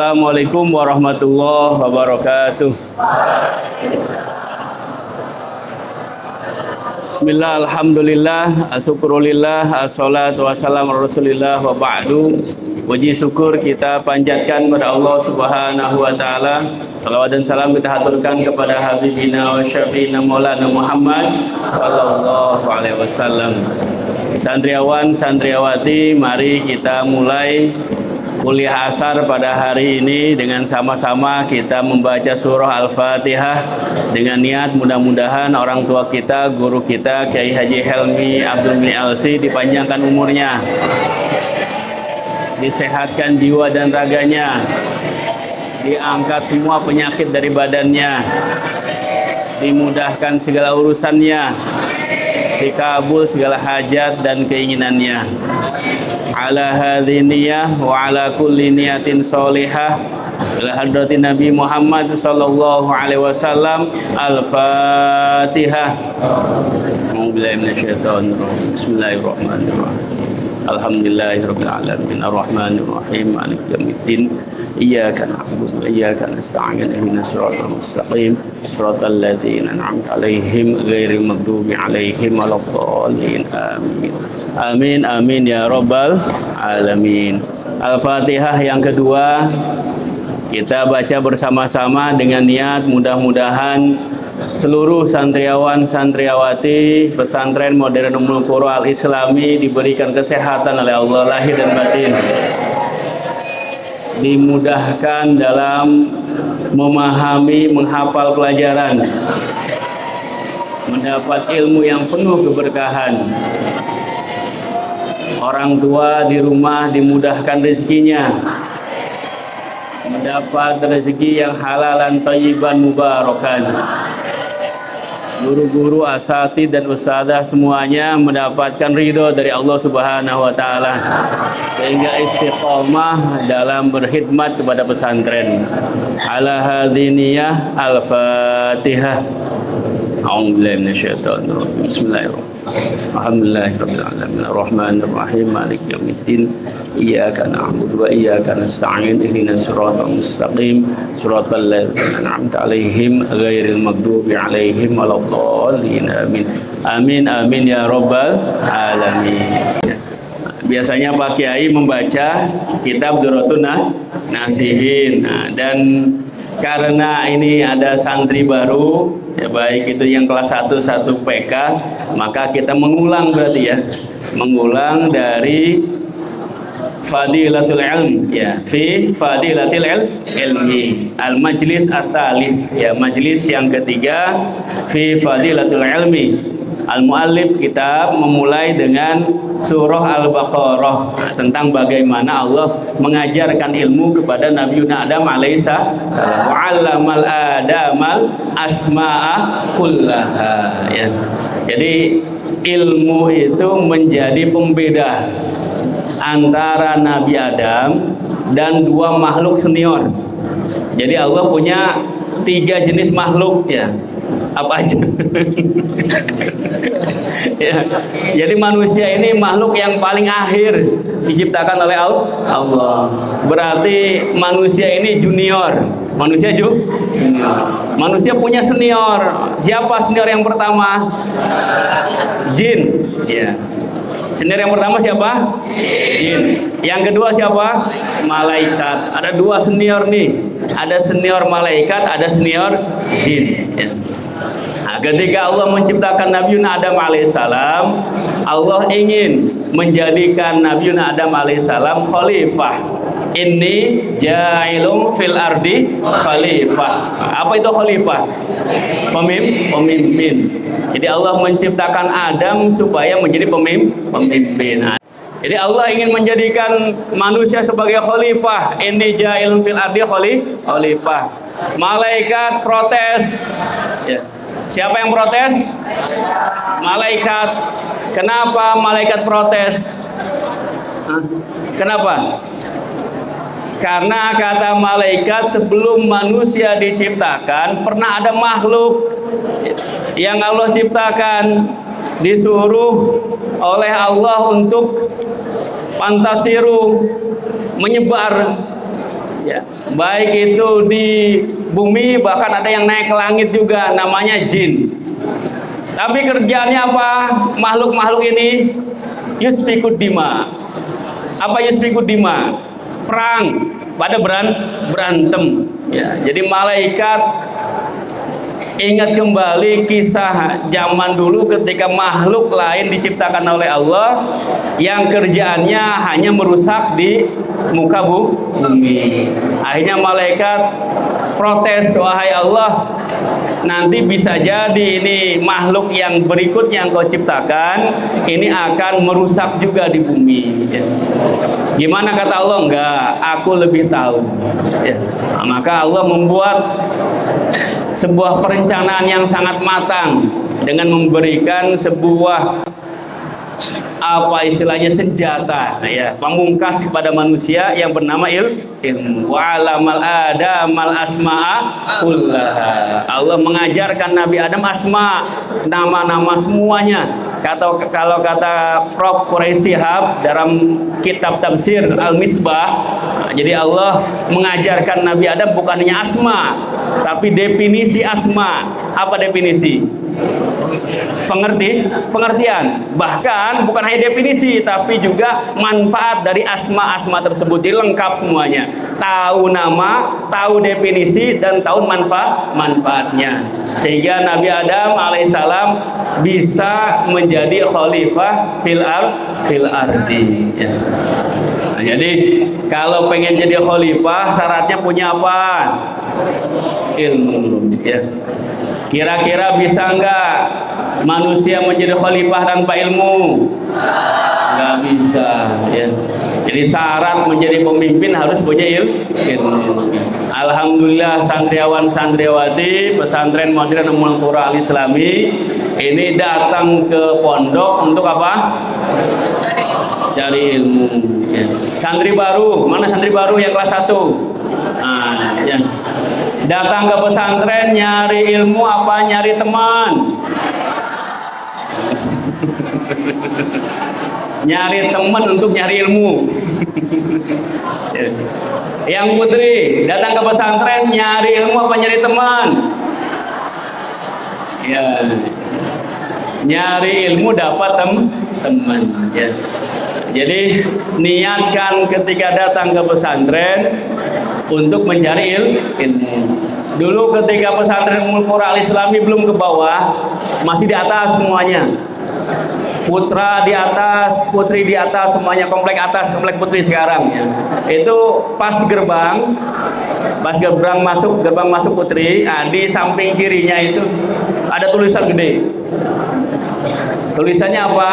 Assalamualaikum warahmatullahi wabarakatuh. Bismillah, alhamdulillah, asyukurulillah, assalatu wassalamu ala rasulillah wa ba'du. Puji syukur kita panjatkan kepada Allah Subhanahu wa taala. Salawat dan salam kita haturkan kepada habibina wa syafiina maulana Muhammad sallallahu alaihi wasallam. Santriawan, santriawati, mari kita mulai kuliah asar pada hari ini dengan sama-sama kita membaca surah Al-Fatihah dengan niat mudah-mudahan orang tua kita, guru kita Kiai Haji Helmi Abdul Ghani Alsi dipanjangkan umurnya, disehatkan jiwa dan raganya, diangkat semua penyakit dari badannya, dimudahkan segala urusannya, dikabul segala hajat dan keinginannya. Ala hadhi niyah wa ala kulli niyatin sholihah ila hadratin Nabi Muhammad sallallahu alaihi wasallam. Al-Fatihah. A'udzubillahi minasyaitonir rajim. Bismillahirrahmanirrahim. Alhamdulillahirabbil alamin arrahmanir rahim maliki yaumiddin. Iyyaka na'budu wa iyyaka nasta'in ihdinas siratal mustaqim siratal ladzina an'amta 'alaihim ghairil maghdubi 'alaihim waladdallin. Amin. Amin amin ya rabbal alamin. Al-Fatihah yang kedua kita baca bersama-sama dengan niat mudah-mudahan seluruh santriawan santriawati pesantren Modern Ummul Qura Al Islami diberikan kesehatan oleh Allah lahir dan batin, dimudahkan dalam memahami menghafal pelajaran, mendapat ilmu yang penuh keberkahan. Orang tua di rumah dimudahkan rezekinya, mendapat rezeki yang halalan thayyiban mubarakan. Guru-guru, asatidz dan ustadzah semuanya mendapatkan ridho dari Allah Subhanahu wa taala sehingga istiqomah dalam berkhidmat kepada pesantren. Ala hadiniyah Al-Fatihah. A'udzubillahi minasyaitonir rajim. Bismillahirrahmanirrahim. Alhamdulillahirabbil alamin arrahmanir rahim maliki yaumiddin. Iyyaka na'budu wa iyyaka nasta'in ihdinas siratal mustaqim siratal ladzina an'amta 'alaihim ghairil maghdubi 'alaihim waladdallin. Amin. Amin amin ya rabbal alamin. Biasanya Pak Kiai membaca kitab Durratun Nasihin. Dan karena ini ada santri baru, ya baik itu yang kelas 1 PK, maka kita mengulang berarti ya, mengulang dari Fadilatul Ilm ya, fi Fadilatil Ilmi al-majlis ats-tsalits ya, majlis yang ketiga fi Fadilatul Ilmi. Al-muallif kitab memulai dengan surah Al-Baqarah tentang bagaimana Allah mengajarkan ilmu kepada Nabi Adam alaihissalam. Wa 'allamal Adamal asma'a kullaha ya. Jadi ilmu itu menjadi pembeda antara Nabi Adam dan dua makhluk senior. Jadi Allah punya 3 jenis makhluk ya. Apa aja? Ya. Jadi manusia ini makhluk yang paling akhir diciptakan oleh Allah. Berarti manusia ini junior. Manusia junior. Manusia punya senior. Siapa senior yang pertama? Jin. Ya. Senior yang pertama siapa? Jin. Yang kedua siapa? Malaikat. Ada 2 senior nih. Ada senior malaikat, ada senior jin. Ya. Nah, ketika Allah menciptakan Nabi Adam alaihissalam, Allah ingin menjadikan Nabi Adam alaihissalam khalifah. Inni ja'ilum fil ardi khalifah. Apa itu khalifah? Pemimpin. Jadi Allah menciptakan Adam supaya menjadi pemimpin. Jadi Allah ingin menjadikan manusia sebagai khalifah. Inni ja'ilum fil ardi khalifah. Malaikat protes. Ya. Siapa yang protes? Malaikat. Kenapa malaikat protes? Kenapa? Karena kata malaikat sebelum manusia diciptakan pernah ada makhluk yang Allah ciptakan, disuruh oleh Allah untuk pantasiru, menyebar Ya, baik itu di bumi, bahkan ada yang naik ke langit juga, namanya jin. Tapi kerjaannya apa? Makhluk-makhluk ini yusfikud dima. Apa yusfikud dima? Perang, pada berantem. Ya, jadi malaikat ingat kembali kisah zaman dulu ketika makhluk lain diciptakan oleh Allah yang kerjaannya hanya merusak di muka bumi. Akhirnya malaikat protes, wahai Allah, nanti bisa jadi ini makhluk yang berikutnya yang kau ciptakan ini akan merusak juga di bumi. Ya. Gimana kata Allah? Enggak, aku lebih tahu. Ya. Nah, maka Allah membuat sebuah perencanaan yang sangat matang dengan memberikan sebuah apa istilahnya senjata, ya, pamungkas kepada manusia yang bernama ilmu. Wa alamal adamal asma'a kullaha. Allah mengajarkan Nabi Adam asma, nama-nama semuanya. Kalau kata Prof. Quraisy Shihab dalam kitab tafsir Al-Misbah, jadi Allah mengajarkan Nabi Adam bukan hanya asma, tapi definisi asma. Apa definisi? Pengertian. Bahkan bukan hanya definisi, tapi juga manfaat dari asma-asma tersebut. Jadi lengkap semuanya. Tahu nama, tahu definisi, dan tahu manfaatnya. Sehingga Nabi Adam alaihissalam bisa menjadi khalifah fil ardi. Ya. Nah, jadi kalau pengen jadi khalifah syaratnya punya apa? Ilmu. Ya. Kira-kira bisa enggak manusia menjadi khalifah tanpa ilmu? Enggak bisa, ya. Jadi syarat menjadi pemimpin harus punya ilmu. Alhamdulillah santriawan santriawati pesantren Modern Ummul Qura Al Islami ini datang ke pondok untuk apa? Cari ilmu. Ya. Santri baru, mana santri baru yang kelas 1? Nah, ya. Datang ke pesantren nyari ilmu apa nyari teman? Nyari teman untuk nyari ilmu. Yang putri datang ke pesantren nyari ilmu apa nyari teman? Ya, nyari ilmu dapat teman. Ya. Jadi niatkan ketika datang ke pesantren untuk mencari ilmu. Dulu ketika pesantren Ummul Qura Al Islami belum ke bawah, masih di atas semuanya. Putra di atas, putri di atas, semuanya komplek atas, komplek putri sekarang ya. Itu pas gerbang masuk putri, nah, di samping kirinya itu ada tulisan gede. Tulisannya apa?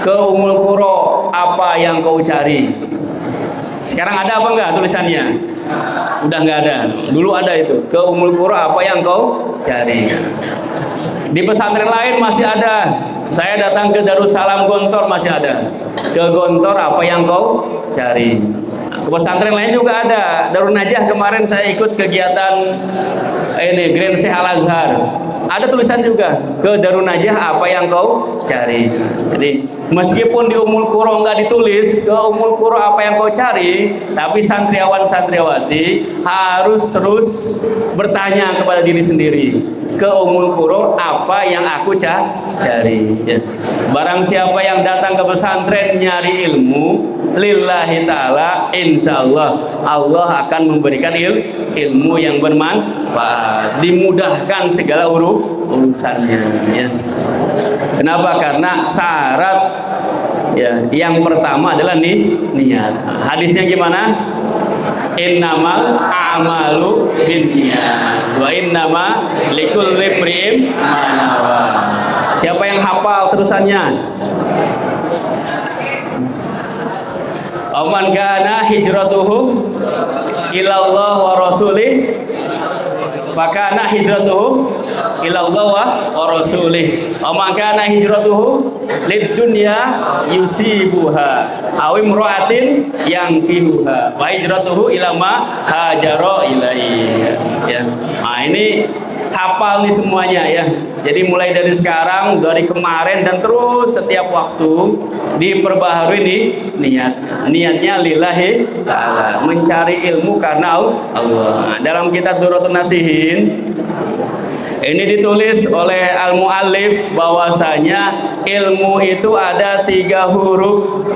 Ke Ummul Qura, apa yang kau cari? Sekarang ada apa enggak tulisannya? Udah enggak ada. Dulu ada itu. Ke Ummul Qura, apa yang kau cari? Di pesantren lain masih ada. Saya datang ke Darussalam Gontor masih ada. Ke Gontor, apa yang kau cari? Ke pesantren lain juga ada. Darun Najah kemarin saya ikut kegiatan ini Grand Sheikh Al Azhar. Ada tulisan juga, ke Darun Najah apa yang kau cari. Jadi meskipun di Ummul Qura nggak ditulis ke Ummul Qura apa yang kau cari, tapi santriawan santriawati harus terus bertanya kepada diri sendiri, ke Ummul Qura apa yang aku cari. Ya. Barang siapa yang datang ke pesantren nyari ilmu lillahi ta'ala, insyaallah Allah akan memberikan ilmu yang bermanfaat, dimudahkan segala urusannya ya. Kenapa? Karena syarat ya, yang pertama adalah niat. Hadisnya gimana? Innamal a'malu binniyat wa innama likulli imri'in ma nawa. Siapa yang hafal terusannya? Aman kana hijratuhu ilallah wa rasulih, fakana hijratuhu ilallah wa rasulih. Aman kana hijratuhu lid dunya yusibuha aw imra'atin yankihuha wa hijratuhu ila ma hajara ilaihi. Ya. Nah, ini hafal nih semuanya ya. Jadi mulai dari sekarang, dari kemarin dan terus setiap waktu diperbaharui nih niatnya lillahi ta'ala, mencari ilmu karena Allah. Nah, dalam kitab Durratun Nasihin ini ditulis oleh al-muallif bahwasanya ilmu itu ada 3 huruf.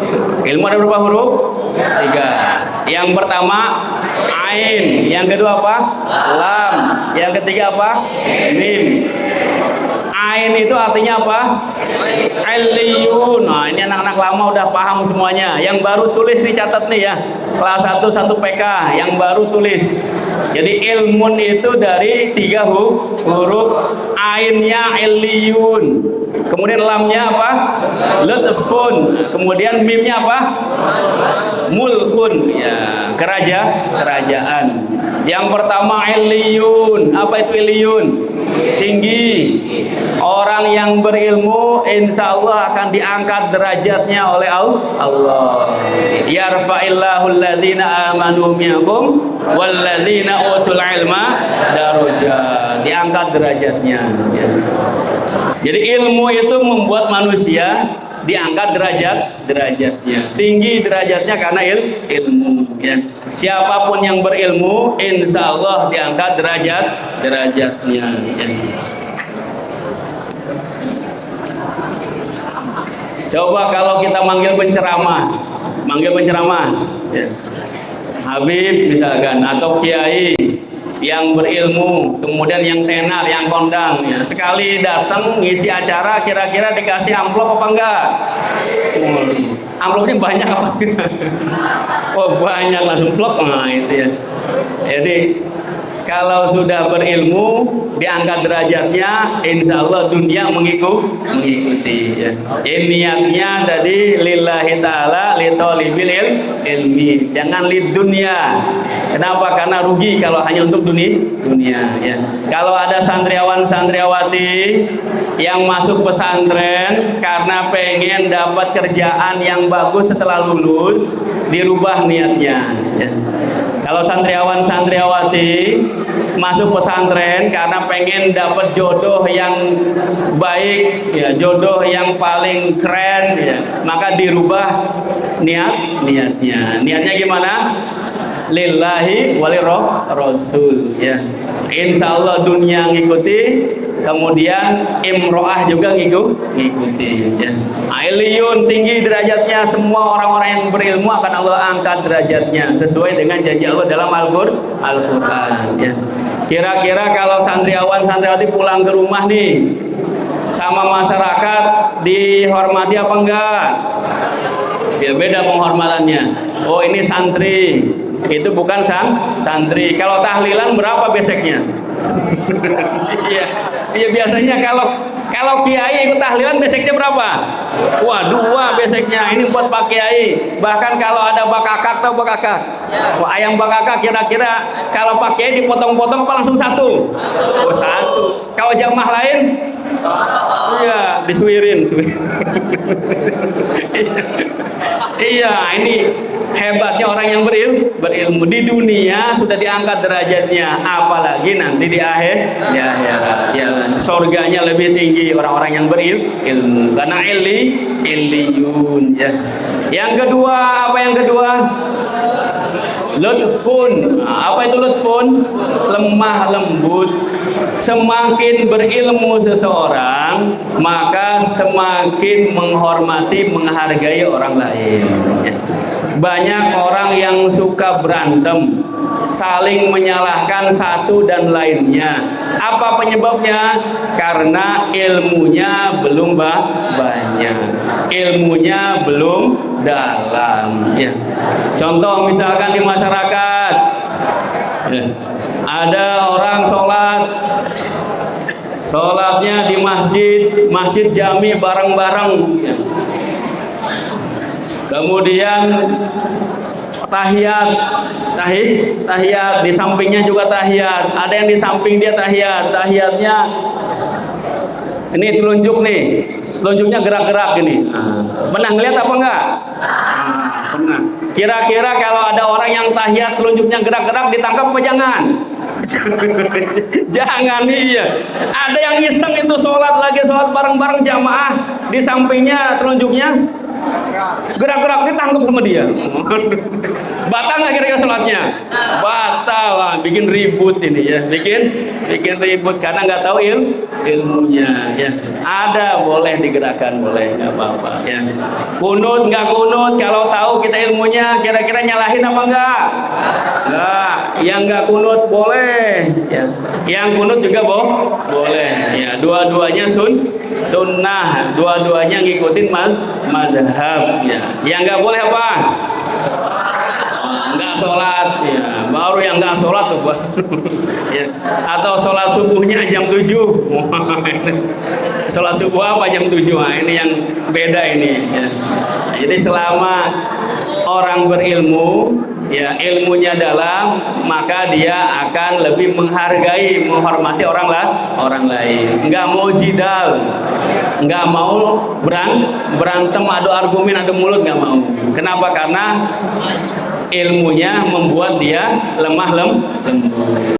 Ilmu ada berapa huruf? 3. Yang pertama ain, yang kedua apa? Lam, yang ketiga apa? Mim. Ain itu artinya apa? Aliyun. Nah, ini anak-anak lama udah paham semuanya. Yang baru tulis nih, catat nih ya. Kelas 1 PK yang baru tulis. Jadi ilmun itu dari 3 huruf. Ainnya aliyun. Kemudian lamnya apa? Lutfun. Kemudian mimnya apa? Mulkun. Ya, kerajaan. Yang pertama iliyun. Apa itu iliyun? Tinggi. Orang yang berilmu insya Allah akan diangkat derajatnya oleh Allah. Yarfa'illahu alladhina amanu minkum walladzina utul ilma darajat. Diangkat derajatnya. Jadi ilmu itu membuat manusia diangkat derajatnya, tinggi derajatnya karena ilmu ya. Siapapun yang berilmu insya Allah diangkat derajatnya ya. Coba kalau kita manggil penceramah ya. Habib misalkan atau kiai yang berilmu, kemudian yang tenar, yang kondang ya. Sekali datang ngisi acara kira-kira dikasih amplop apa enggak? Amplopnya banyak apa? Oh banyak, langsung plop. Nah itu ya. Jadi kalau sudah berilmu diangkat derajatnya, insya Allah dunia mengikuti ya. Niatnya tadi lillahi ta'ala li talibil ilmi, jangan lid dunia. Kenapa? Karena rugi kalau hanya untuk dunia ya. Kalau ada santriawan santriawati yang masuk pesantren karena pengen dapat kerjaan yang bagus setelah lulus, dirubah niatnya ya. Kalau santriawan santriawati masuk pesantren karena pengen dapat jodoh yang baik ya, jodoh yang paling keren ya, maka dirubah niatnya gimana? Lillahi walirrasul ya. Insya Allah dunia ngikuti, kemudian imro'ah juga ngikuti ya. Aliyun, tinggi derajatnya, semua orang-orang yang berilmu akan Allah angkat derajatnya sesuai dengan janji Allah dalam Al-Quran ya. Kira-kira kalau santriawan santriwati pulang ke rumah nih sama masyarakat dihormati apa enggak? Ya beda penghormatannya. Oh ini santri, itu bukan santri. Kalau tahlilan berapa beseknya? Iya biasanya kalau kiai ikut tahlilan beseknya berapa? Wah 2 beseknya. Ini buat pak kiai. Bahkan kalau ada bakakak, tahu bakakak? Wah ayam bakakak kira-kira kalau pak kiai dipotong-potong apa langsung 1? Oh 1. Kalau jamaah lain? Iya disuirin. Iya ini hebatnya orang yang berilmu. Di dunia sudah diangkat derajatnya, apalagi nanti di akhir ya surganya lebih tinggi orang-orang yang berilmu karena iliyun ya. Yang kedua, apa yang kedua? Lutfun. Apa itu lutfun? Lemah lembut. Semakin berilmu seseorang, maka semakin menghormati, menghargai orang lain ya. Banyak orang yang suka berantem, saling menyalahkan satu dan lainnya. Apa penyebabnya? Karena ilmunya belum banyak, ilmunya belum dalam ya. Contoh misalkan di masyarakat ya, ada orang sholatnya di masjid jami bareng-bareng ya. Kemudian tahiyat di sampingnya juga tahiyat. Ada yang di samping dia tahiyatnya ini telunjuknya gerak-gerak ini. Pernah ngeliat apa enggak? Pernah. Kira-kira kalau ada orang yang tahiyat telunjuknya gerak-gerak ditangkap apa jangan? Jangan, iya. Ada yang iseng itu sholat bareng-bareng jamaah, di sampingnya telunjuknya gerak-gerak, ditangkap sama dia. Batal nggak kira-kira sholatnya? Batal lah, bikin ribut ini ya, bikin ribut karena nggak tahu ilmunya ya. Ada boleh digerakkan, boleh, nggak apa-apa ya. Kunut nggak kunut, kalau tahu kita ilmunya, kira-kira nyalahin apa enggak? Enggak. Yang nggak kunut boleh ya. Yang kunut juga boleh ya. Dua-duanya sunnah, dua-duanya ngikutin mazhab ya. Yang nggak boleh apa? Nggak sholat ya. Baru yang nggak sholat tuh ya. Atau sholat subuhnya jam 7. Sholat subuh apa jam 7? Nah, ini yang beda ini ya. Jadi selama orang berilmu ya, ilmunya dalam, maka dia akan lebih menghargai, menghormati orang lain. Nggak mau jidal, nggak mau berantem, adu argumen, adu mulut, nggak mau. Kenapa? Karena ilmunya membuat dia lemah lembut.